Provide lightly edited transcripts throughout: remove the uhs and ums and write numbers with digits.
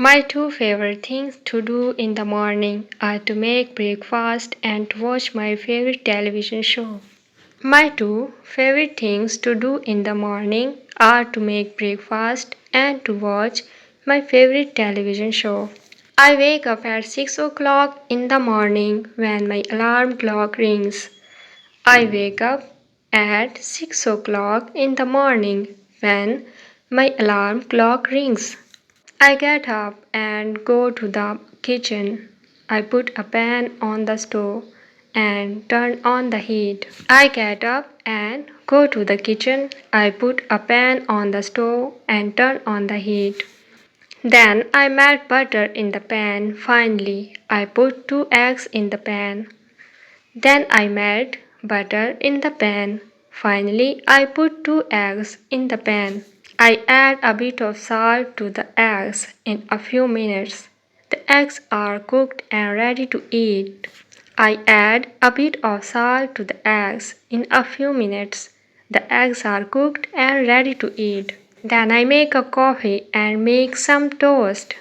My two favorite things to do in the morning are to make breakfast and to watch my favorite television show. My two favorite things to do in the morning are to make breakfast and to watch my favorite television show. I wake up at 6 o'clock in the morning when my alarm clock rings. I wake up at 6 o'clock in the morning when my alarm clock rings. I get up and go to the kitchen. I put a pan on the stove and turn on the heat. I get up and go to the kitchen. I put a pan on the stove and turn on the heat. Then I melt butter in the pan. Finally, I put 2 eggs in the pan. Then I melt butter in the pan. Finally, I put 2 eggs in the pan. I add a bit of salt to the eggs in a few minutes. The eggs are cooked and ready to eat. I add a bit of salt to the eggs in a few minutes. The eggs are cooked and ready to eat. Then I make a coffee and make some toast.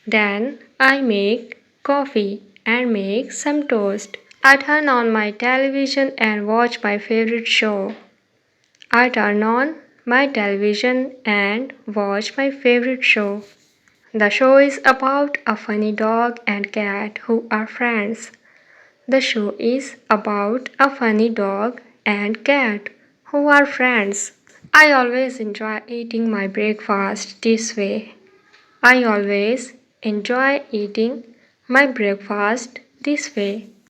Then I make coffee and make some toast. I turn on my television and watch my favorite show. I turn on my television and watch my favorite show. The show is about a funny dog and cat who are friends. The show is about a funny dog and cat who are friends. I always enjoy eating my breakfast this way. I always enjoy eating my breakfast this way.